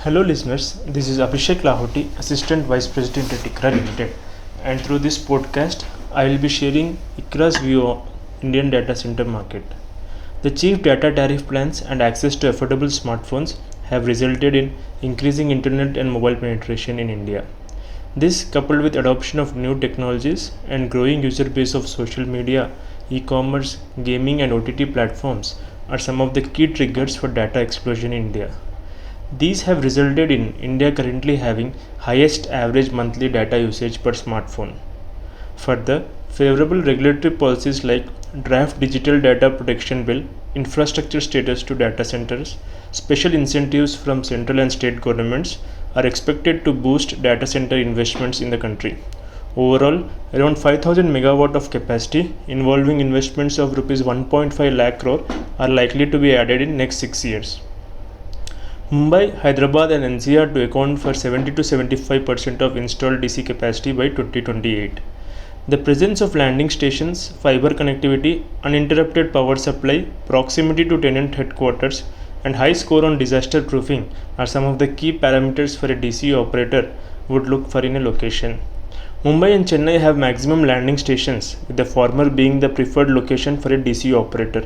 Hello listeners, this is Abhishek Lahoti, Assistant Vice President at ICRA Limited, and through this podcast, I will be sharing ICRA's view on Indian data center market. The cheap data tariff plans and access to affordable smartphones have resulted in increasing internet and mobile penetration in India. This, coupled with adoption of new technologies and growing user base of social media, e-commerce, gaming and OTT platforms, are some of the key triggers for data explosion in India. These have resulted in India currently having highest average monthly data usage per smartphone. Further, favorable regulatory policies like Draft Digital Data Protection Bill, infrastructure status to data centers, special incentives from central and state governments are expected to boost data center investments in the country. Overall, around 5,000 megawatt of capacity involving investments of rupees 1.5 lakh crore are likely to be added in next 6 years. Mumbai, Hyderabad and NCR to account for 70 to 75% of installed DC capacity by 2028. The presence of landing stations, fiber connectivity, uninterrupted power supply, proximity to tenant headquarters and high score on disaster proofing are some of the key parameters for a DC operator would look for in a location. Mumbai and Chennai have maximum landing stations, with the former being the preferred location for a DC operator.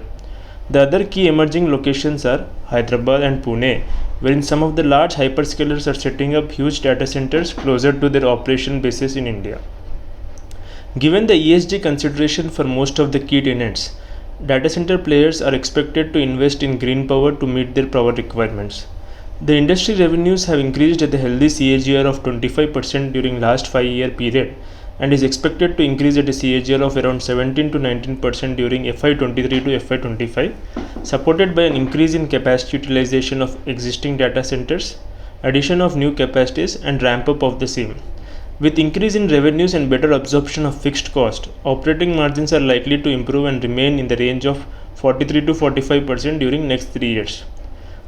The other key emerging locations are Hyderabad and Pune, wherein some of the large hyperscalers are setting up huge data centers closer to their operation bases in India. Given the ESG consideration for most of the key tenants, data center players are expected to invest in green power to meet their power requirements. The industry revenues have increased at a healthy CAGR of 25% during last 5-year period and is expected to increase at a CAGR of around 17 to 19% during FY23 to FY25, supported by an increase in capacity utilization of existing data centers, addition of new capacities and ramp up of the same. With increase in revenues and better absorption of fixed cost, operating margins are likely to improve and remain in the range of 43 to 45% during next 3 years.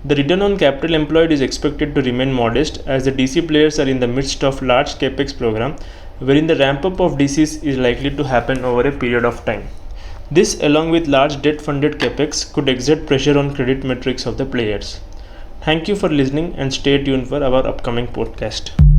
The return on capital employed is expected to remain modest as the DC players are in the midst of large capex program wherein the ramp up of DCs is likely to happen over a period of time. This, along with large debt funded capex, could exert pressure on credit metrics of the players. Thank you for listening and stay tuned for our upcoming podcast.